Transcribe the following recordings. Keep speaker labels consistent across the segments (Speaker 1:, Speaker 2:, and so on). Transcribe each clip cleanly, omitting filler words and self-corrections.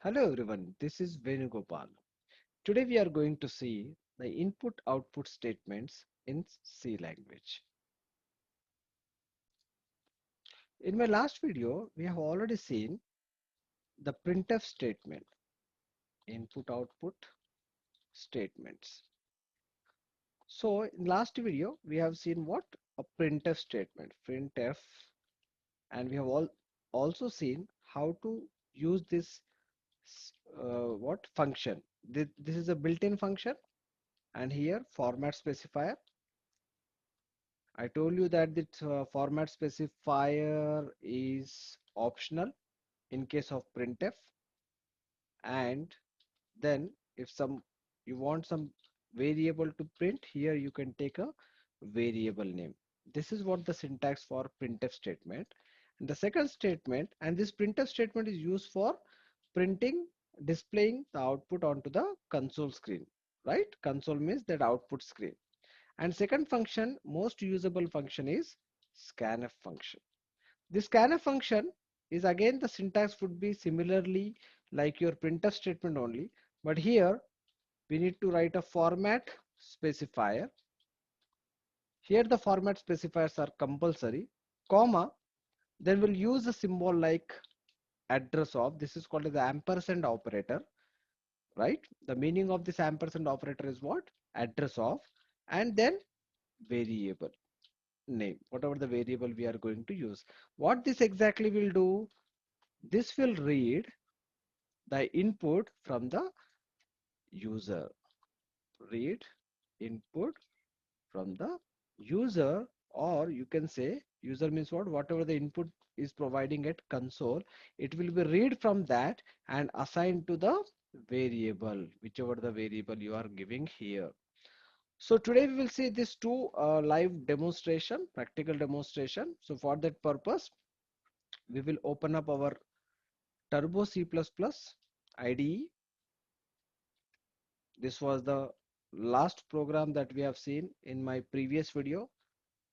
Speaker 1: Hello everyone, this is Venugopal. Today we are going to see the input-output statements in C language. In my last video, we have already seen the printf statement, input-output statements. So in last video, we have seen what? A printf statement, printf, and we have also seen how to use this what function. This is a built-in function, and here format specifier. I told you that the format specifier is optional in case of printf, and then if you want some variable to print, here you can take a variable name. This is what the syntax for printf statement. And the second statement, and this printf statement is used for printing, displaying the output onto the console screen, right? Console means that output screen. And second function, most usable function is scanf function. This scanf function is again the syntax would be similarly like your printf statement only, but here we need to write a format specifier. Here the format specifiers are compulsory, comma, then we'll use a symbol like address of, this is called as the ampersand operator, right? The meaning of this ampersand operator is what? Address of, and then variable name, whatever the variable we are going to use. What this exactly will do, this will read the input from the user. Read input from the user, or you can say user means what? Whatever the input is providing at console, it will be read from that and assigned to the variable, whichever the variable you are giving here. So today we will see these two live demonstration, practical demonstration. So for that purpose, we will open up our Turbo C++ IDE. This was the last program that we have seen in my previous video.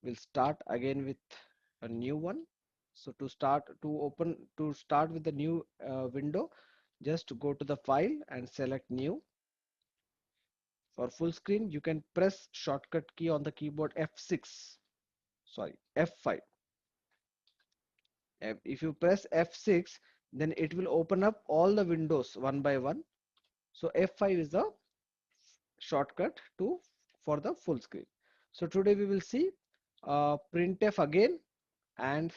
Speaker 1: We'll start again with a new one. So to start with the new window, just go to the file and select new. For full screen, you can press shortcut key on the keyboard F6. Sorry, F5. If you press F6, then it will open up all the windows one by one. So F5 is the shortcut to for the full screen. So today we will see printf again and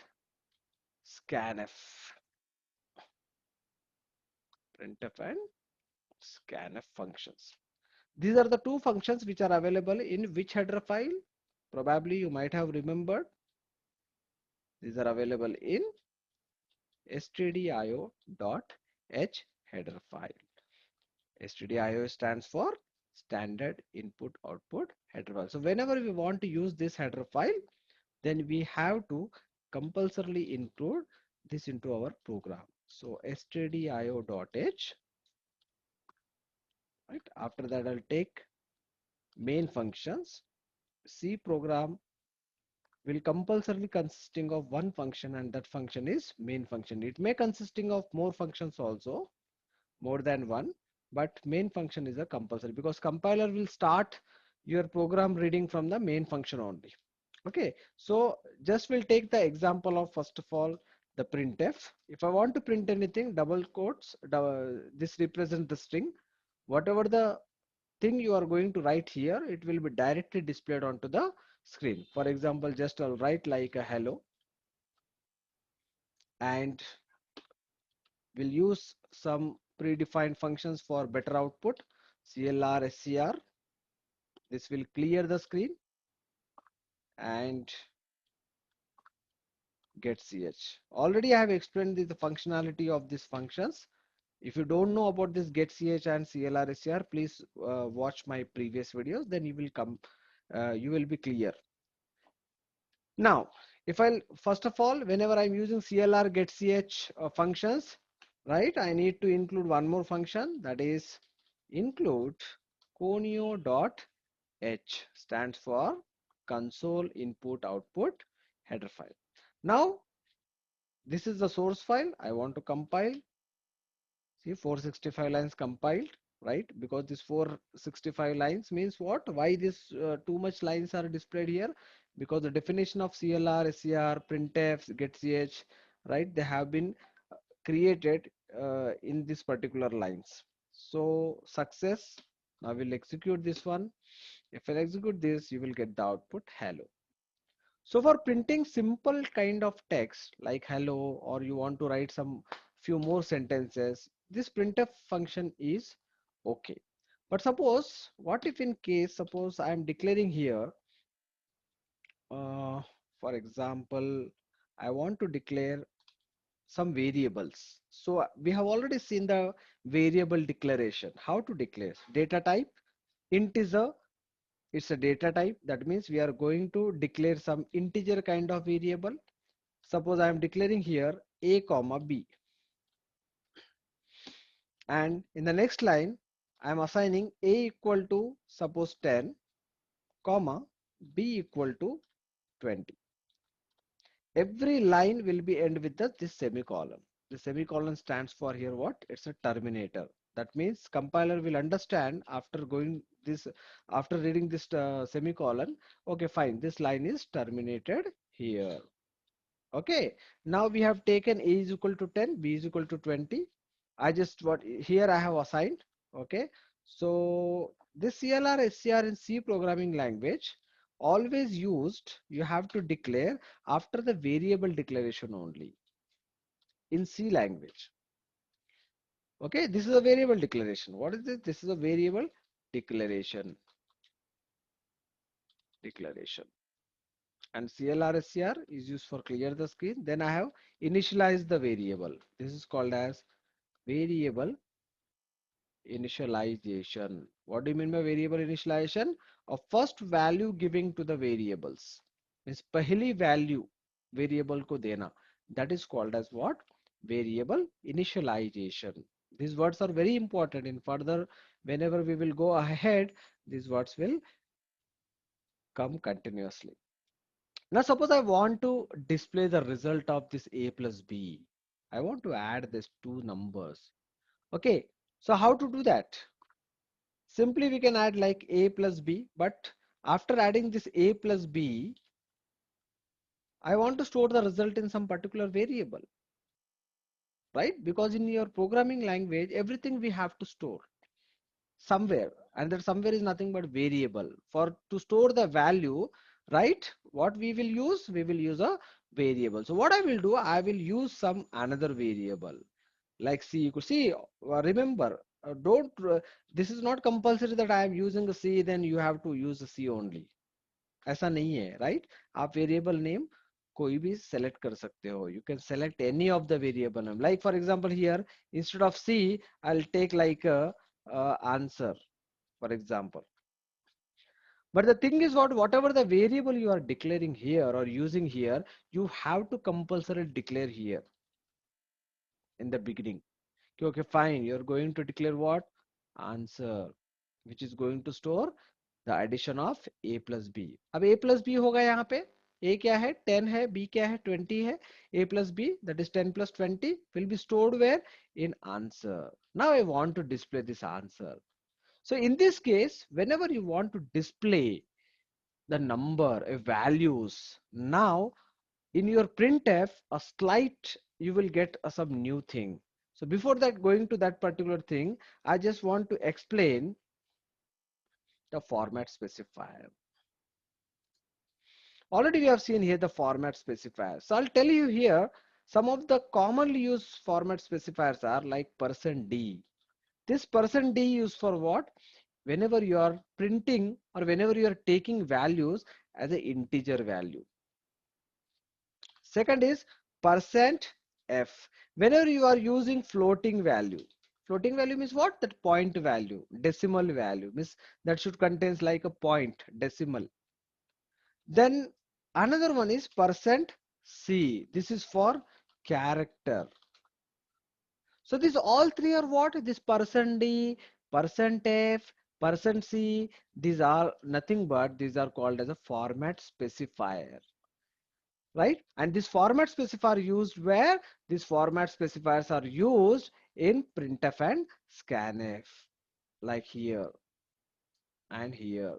Speaker 1: scanf. Printf and scanf functions. These are the two functions which are available in which header file? Probably you might have remembered. These are available in stdio.h header file. Stdio stands for standard input output header file. So whenever we want to use this header file, then we have to compulsorily include this into our program. So stdio.h, right? After that, I'll take main functions. C program will compulsorily consisting of one function, and that function is main function. It may consisting of more functions also, more than one, but main function is a compulsory because compiler will start your program reading from the main function only. Okay, so just we'll take the example of first of all the printf. If I want to print anything, double quotes, this represents the string. Whatever the thing you are going to write here, it will be directly displayed onto the screen. For example, just I'll write like a hello, and we'll use some predefined functions for better output. CLR, SCR. This will clear the screen, and get ch. Already I have explained the functionality of these functions. If you don't know about this get ch and CLR, SCR, please watch my previous videos. Then you will be clear. Now, if I first of all, whenever I'm using CLR get ch functions, right, I need to include one more function, that is include conio.h, stands for console input output header file. Now, this is the source file. I want to compile. See, 465 lines compiled, right? Because this 465 lines means what? Why this too much lines are displayed here? Because the definition of CLR, SCR, printf, getch, right? They have been created in this particular lines. So success. Now we'll execute this one. If I execute this, you will get the output hello. So for printing simple kind of text like hello, or you want to write some few more sentences, this printf function is okay. But suppose, what if in case, suppose I am declaring here, uh, for example, I want to declare some variables. So we have already seen the variable declaration. How to declare? Data type, integer, it's a data type. That means we are going to declare some integer kind of variable. Suppose I am declaring here a comma b, and in the next line I am assigning a equal to suppose 10 comma b equal to 20. Every line will be end with this semicolon. The semicolon stands for here what? It's a terminator. That means compiler will understand after going this, after reading this semicolon. Okay, fine. This line is terminated here. Okay, now we have taken a is equal to 10, b is equal to 20. I just what here I have assigned. Okay, so this CLR SCR in C programming language always used, you have to declare after the variable declaration only in C language. Okay, this is a variable declaration. What is this? This is a variable declaration. Declaration. And CLR SCR is used for clear the screen. Then I have initialized the variable. This is called as variable initialization. What do you mean by variable initialization? A first value giving to the variables. Means पहली value variable को देना. That is called as what? Variable initialization. These words are very important in further, whenever we will go ahead, these words will come continuously. Now suppose I want to display the result of this a plus b. I want to add these two numbers. Okay, so how to do that? Simply we can add like a plus b, but after adding this a plus b, I want to store the result in some particular variable, right? Because in your programming language, everything we have to store somewhere, and that somewhere is nothing but variable. For to store the value, right? What we will use a variable. So what I will do, I will use some another variable like c equal c. Remember, don't this is not compulsory that I am using a c, then you have to use a c only. ऐसा नहीं है, right? आप variable name कोई भी select कर सकते हो. You can select any of the variable name. Like for example here, instead of c, I'll take like a answer, for example. But the thing is what, whatever the variable you are declaring here or using here, you have to compulsory declare here in the beginning. Okay, fine. You're going to declare what? Answer, which is going to store the addition of a plus b. अब a plus b होगा यहाँ पे. a क्या है? 10 है. b क्या है? 20 है. a plus b, that is 10 plus 20, will be stored where? In answer. Now I want to display this answer. So in this case, whenever you want to display the number, values, now in your printf a slight, you will get some new thing. So before that, going to that particular thing, I just want to explain the format specifier. Already we have seen here the format specifier. So I'll tell you here some of the commonly used format specifiers are like %d. This %d used for what? Whenever you are printing or whenever you are taking values as an integer value. Second is percent %f. Whenever you are using floating value. Floating value means what? That point value, decimal value means that should contains like a point, decimal. Then another one is %c. This is for character. So these all three are what? This %d, %f, %c. These are nothing but these are called as a format specifier. Right? And this format specifier used where? These format specifiers are used in printf and scanf, like here and here.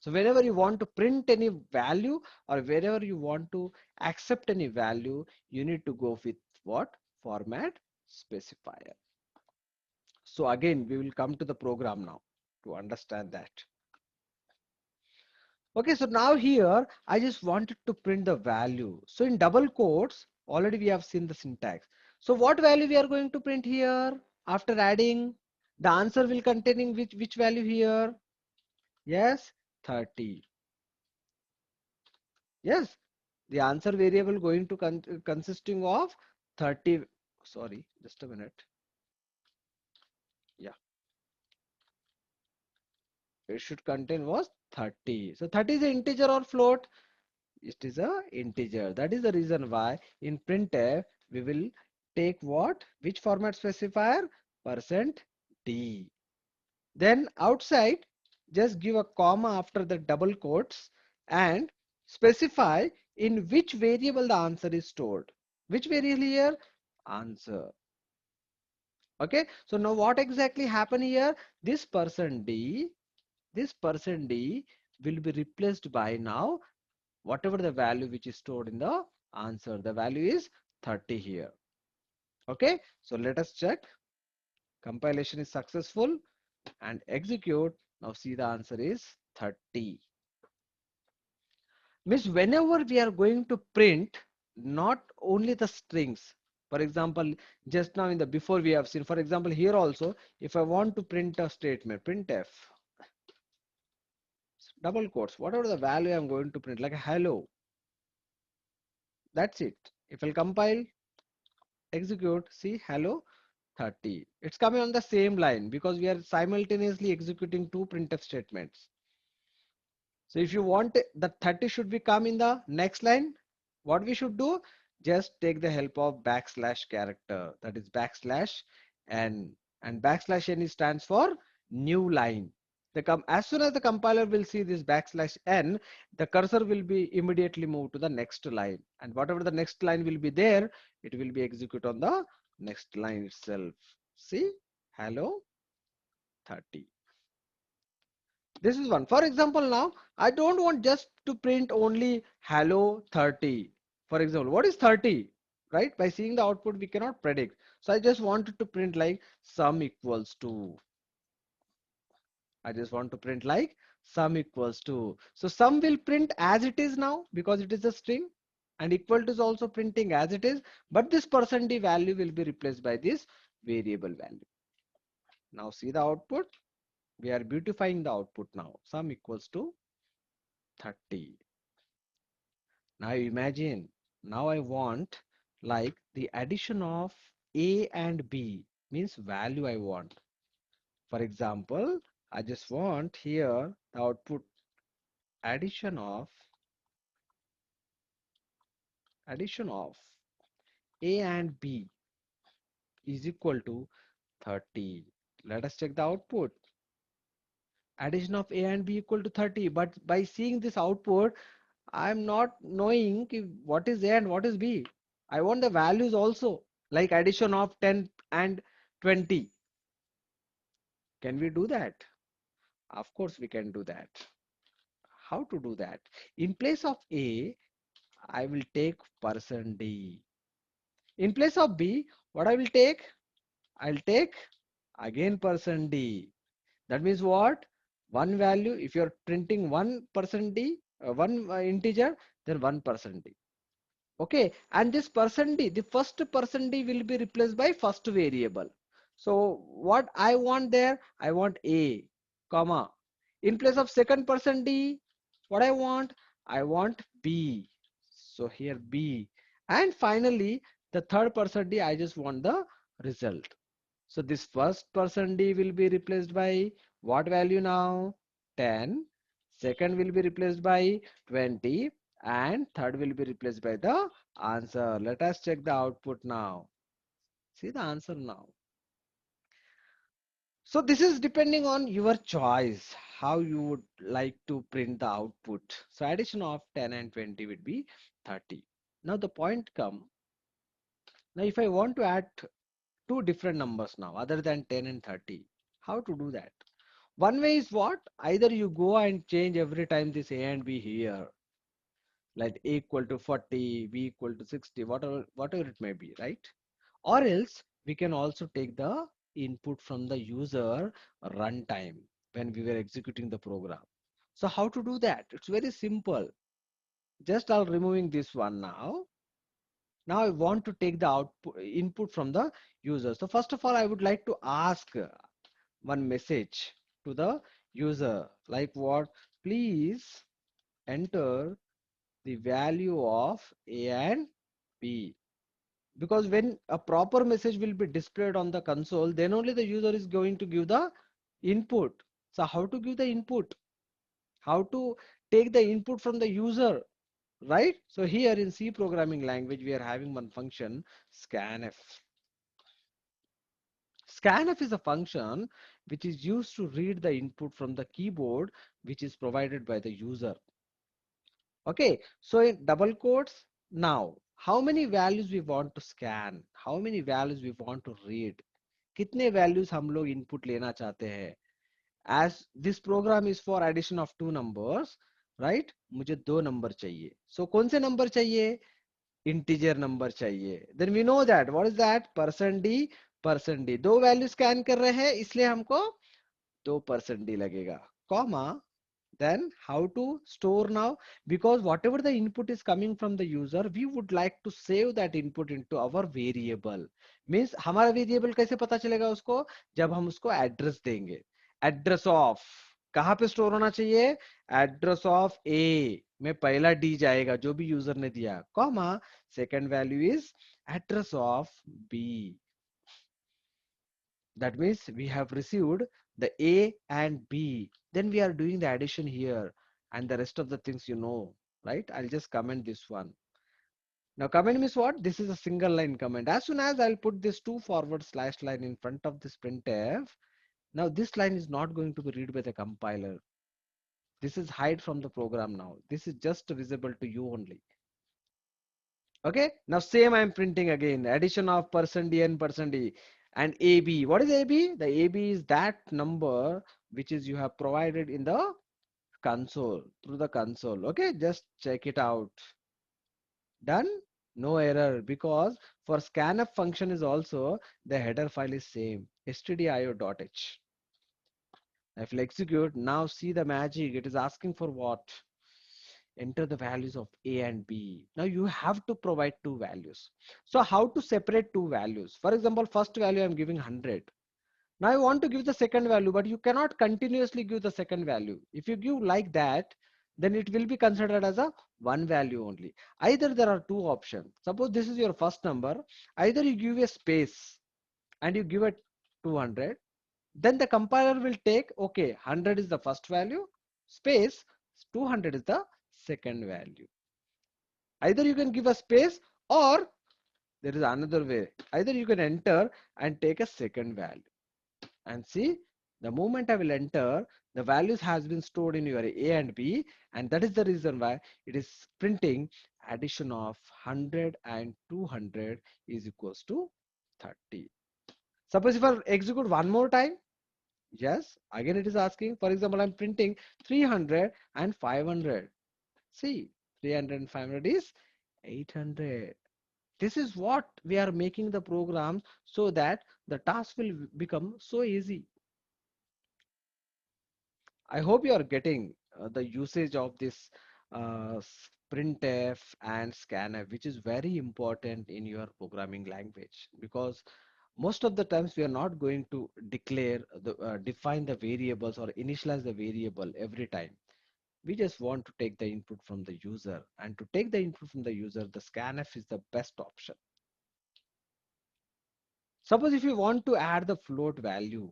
Speaker 1: So whenever you want to print any value or wherever you want to accept any value, you need to go with what? Format specifier. So again, we will come to the program now to understand that. Okay, so now here I just wanted to print the value. So in double quotes, already we have seen the syntax. So what value we are going to print here after adding? The answer will containing which value here? Yes, 30. Yes, the answer variable going to consisting of 30. Sorry, just a minute. Yeah, it should contain was 30. So 30 is an integer or float? It is a integer. That is the reason why in printf we will take what? Which format specifier? Percent %d. Then outside just give a comma after the double quotes and specify in which variable the answer is stored. Which variable here? Answer. Okay, so now what exactly happened here? This person D, this person D will be replaced by now whatever the value which is stored in the answer. The value is 30 here. Okay, so let us check. Compilation is successful and execute. Now see the answer is 30. Means whenever we are going to print not only the strings, for example, just now in the before we have seen, for example, here also, if I want to print a statement, printf, double quotes, whatever the value I'm going to print, like a hello, that's it. If I'll compile, execute, see hello, 30. It's coming on the same line because we are simultaneously executing two printf statements. So if you want the 30 should be come in the next line, what we should do? Just take the help of backslash character, that is backslash n, and backslash n stands for new line. As soon as the compiler will see this backslash n, the cursor will be immediately moved to the next line, and whatever the next line will be there, it will be executed on the next line itself. See, hello 30. This is one. For example, now I don't want just to print only hello 30. For example, what is 30? Right? By seeing the output, we cannot predict. So I just wanted to print like sum equals to. I just want to print like sum equals to. So sum will print as it is now because it is a string, and equal to is also printing as it is. But this percent d value will be replaced by this variable value. Now see the output. We are beautifying the output now. Sum equals to 30. Now imagine, now I want like the addition of A and B means value I want. For example, I just want here the output addition of A and B is equal to 30. Let us check the output. Addition of A and B equal to 30. But by seeing this output, I am not knowing what is A and what is B. I want the values also, like addition of 10 and 20. Can we do that? Of course we can do that. How to do that? In place of A, I will take person D. In place of B, what I will take? I'll take again person D. That means what? One value, if you're printing 1% D, one integer, then 1% D. Okay, and this person d, the first person d will be replaced by first variable. So what I want there, I want a comma, in place of second person d, what I want b, so here b, and finally the third person d, I just want the result. So this first person d will be replaced by what value now? 10. Second will be replaced by 20, and third will be replaced by the answer. Let us check the output now. See the answer now. So this is depending on your choice, how you would like to print the output. So addition of 10 and 20 would be 30. Now the point come. Now if I want to add two different numbers now other than 10 and 30. How to do that? One way is what? Either you go and change every time this A and B here, like A equal to 40, B equal to 60, whatever it may be, right? Or else we can also take the input from the user runtime when we were executing the program. So how to do that? It's very simple. Just I'll removing this one now. Now I want to take the output input from the user. So first of all, I would like to ask one message to the user like what? Please enter the value of A and B. Because when a proper message will be displayed on the console, then only the user is going to give the input. So how to give the input? How to take the input from the user, right? So here in C programming language, we are having one function, scanf. Scanf is a function which is used to read the input from the keyboard, which is provided by the user. Okay, so in double quotes, now how many values we want to scan, how many values we want to read, कितने values हम लोग input लेना चाहते हैं. As this program is for addition of two numbers, right? मुझे दो number चाहिए. So कौन से number चाहिए? Integer number चाहिए. Then we know that what is that? %d %d. दो value scan कर रहे हैं इसलिए हमको 2% लगेगा. Comma. Then how to store now? Because whatever the input is coming from the user, we would like to save that input into our variable. Means हमारा variable कैसे पता चलेगा उसको? जब हम उसको address देंगे. Address of कहाँ पे store होना चाहिए? Address of A में पहला D जाएगा जो भी user ने दिया. Comma second value is address of B. That means we have received the A and B. Then we are doing the addition here and the rest of the things you know, right? I'll just comment this one. Now comment means what? This is a single line comment. As soon as I'll put this two forward slash line in front of this printf, now this line is not going to be read by the compiler. This is hide from the program now. This is just visible to you only. Okay, now same I'm printing again, addition of %d and %d and AB. What is AB? The AB is that number which is you have provided in the console, through the console. Okay, just check it out. Done? No error, because for scanf function is also the header file is same, stdio.h. If I execute, now see the magic. It is asking for what? Enter the values of A and B. Now you have to provide two values. So how to separate two values? For example, first value I'm giving 100. Now I want to give the second value, but you cannot continuously give the second value. If you give like that, then it will be considered as a one value only. Either there are two options. Suppose this is your first number. Either you give a space and you give it 200. Then the compiler will take, okay, 100 is the first value, space 200 is the second value. Either you can give a space or there is another way. Either you can enter and take a second value. And see, the moment I will enter, the values has been stored in your A and B, and that is the reason why it is printing addition of 100 and 200 is equals to 30. Suppose if I execute one more time, yes, again it is asking, for example, I'm printing 300 and 500. See, 300 and 500 is 800. This is what we are making the program so that the task will become so easy. I hope you are getting the usage of this printf and scanf, which is very important in your programming language, because most of the times we are not going to define the variables or initialize the variable every time. We just want to take the input from the user, and to take the input from the user, the scanf is the best option. Suppose if you want to add the float value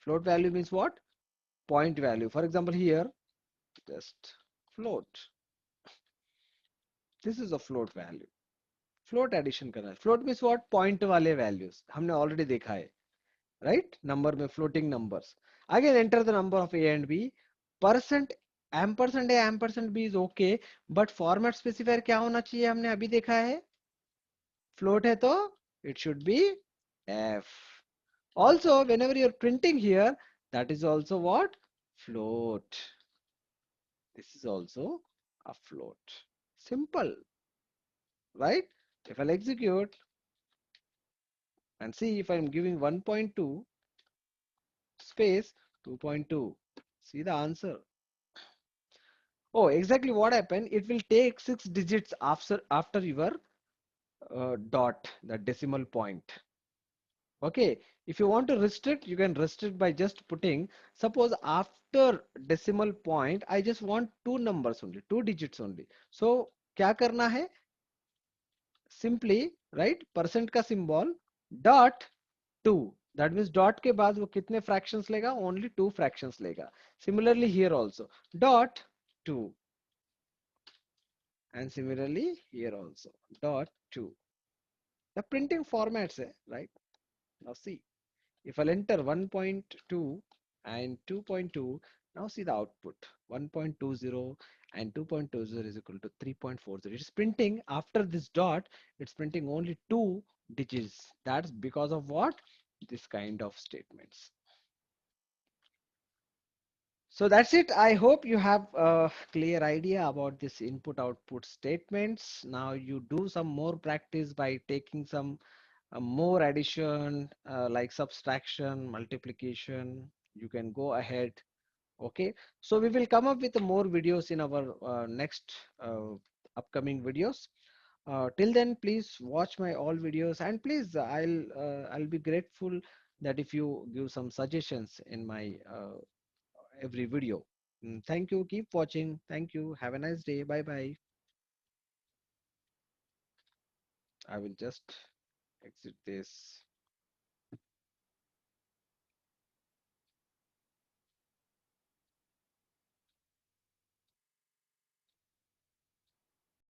Speaker 1: means what? Point value. For example, here, just float. This is a float value. Float addition करना है. Float means what? Point वाले values. हमने already देखा है. Right? Number में floating numbers. Again, enter the number of A and B. Percent ampersand A ampersand B is okay. But format specifier क्या होना चाहिए हमने अभी देखा है. Float है तो it should be F. Also, whenever you're printing here, that is also what? Float. This is also a float. Simple, right? If I'll execute and see if I'm giving 1.2 space 2.2, see the answer. Oh, exactly what happened? It will take 6 digits after your dot, the decimal point. Okay, if you want to restrict, you can restrict by just putting, suppose after decimal point, I just want two numbers only, 2 digits only. So, क्या करना है? Simply, right? Percent का symbol, dot 2. That means dot के बाद वो कितने fractions लेगा? Only 2 fractions लेगा. Similarly here also, dot 2. And similarly here also, dot 2. The printing formats, right? Now see. If I'll enter 1.2 and 2.2, now see the output. 1.20 and 2.20 is equal to 3.40. It's printing after this dot, it's printing only 2 digits. That's because of what? This kind of statements. So that's it. I hope you have a clear idea about this input output statements. Now you do some more practice by taking some more addition like subtraction, multiplication. You can go ahead. Okay, so we will come up with more videos in our next upcoming videos. Till then, please watch my all videos, and please I'll be grateful that if you give some suggestions in my every video. Thank you. Keep watching. Thank you. Have a nice day. Bye bye. I will just exit this.